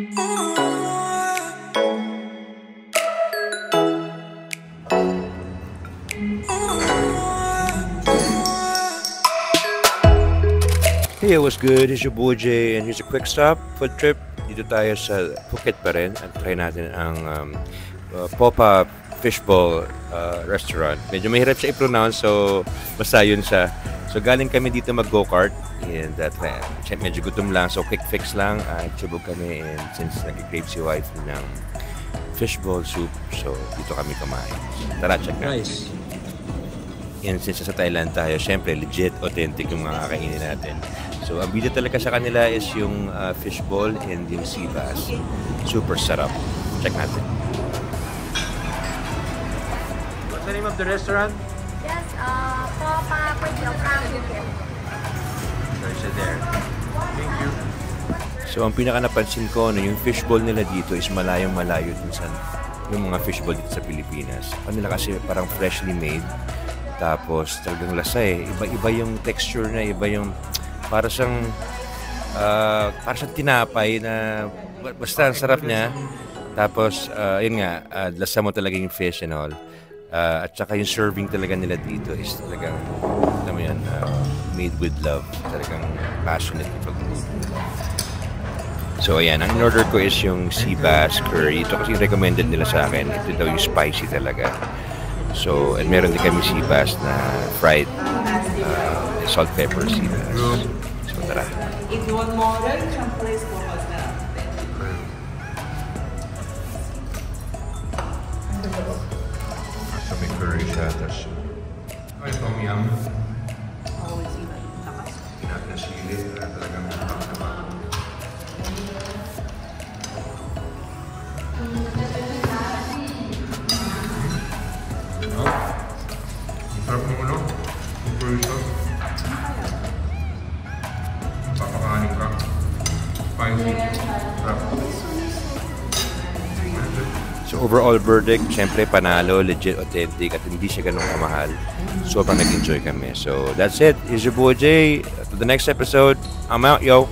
Hey, what's good? It's your boy Jay, and here's a quick stop food trip. Dito tayo sa Phuket pa rin at try natin ang Pop-Up Fishbowl restaurant. Medyo mahirap siya i-pronounce, so basta yun siya. So galing kami dito mag-go-kart and medyo gutom lang, so quick fix lang. Chubog kami, and since nag-crave si wife ng fishbowl soup, so dito kami kumain. Tara, check natin. Nice. And since sa Thailand tayo, syempre legit, authentic yung mga kakainin natin. So ang bida talaga sa kanila is yung fishbowl and yung sea bass. Super sarap. Check natin. What's the name of the restaurant? Yes, Pop-Up Fishbowl. So there. Thank you. So ang pinaka napansin ko, yung fishbowl nila dito is malayong-malayo din sa yung mga fishbowl dito sa Pilipinas. Kanila kasi parang freshly made. Tapos talagang lasa eh. Iba-iba yung texture na, iba yung para siyang tinapay na basta ang sarap niya. Tapos yun nga, lasa mo talaga yung fish and all. At saka yung serving talaga nila dito is talagang alam mo yan, made with love. Talagang passionate pag so ayan, ang in-order ko is yung sea bass curry. Ito kasi recommended nila sa akin. Ito daw yung spicy talaga. So, and meron din kami sea bass na fried salt pepper sea bass. So, tara. If you want more, you can place for us now. So, may curry siya. Tapos, ay, tom yum. Always even. Pinat na sili. Talagang nakakaba. Sarap ng ano? Yung curry sauce. Papakanin ka. Spicy. Sarap. So overall verdict, syempre panalo, legit, authentic, at hindi siya ganun kamahal. Sobrang nag-enjoy kami. So that's it. Here's your boy Jay. To the next episode. I'm out, yo.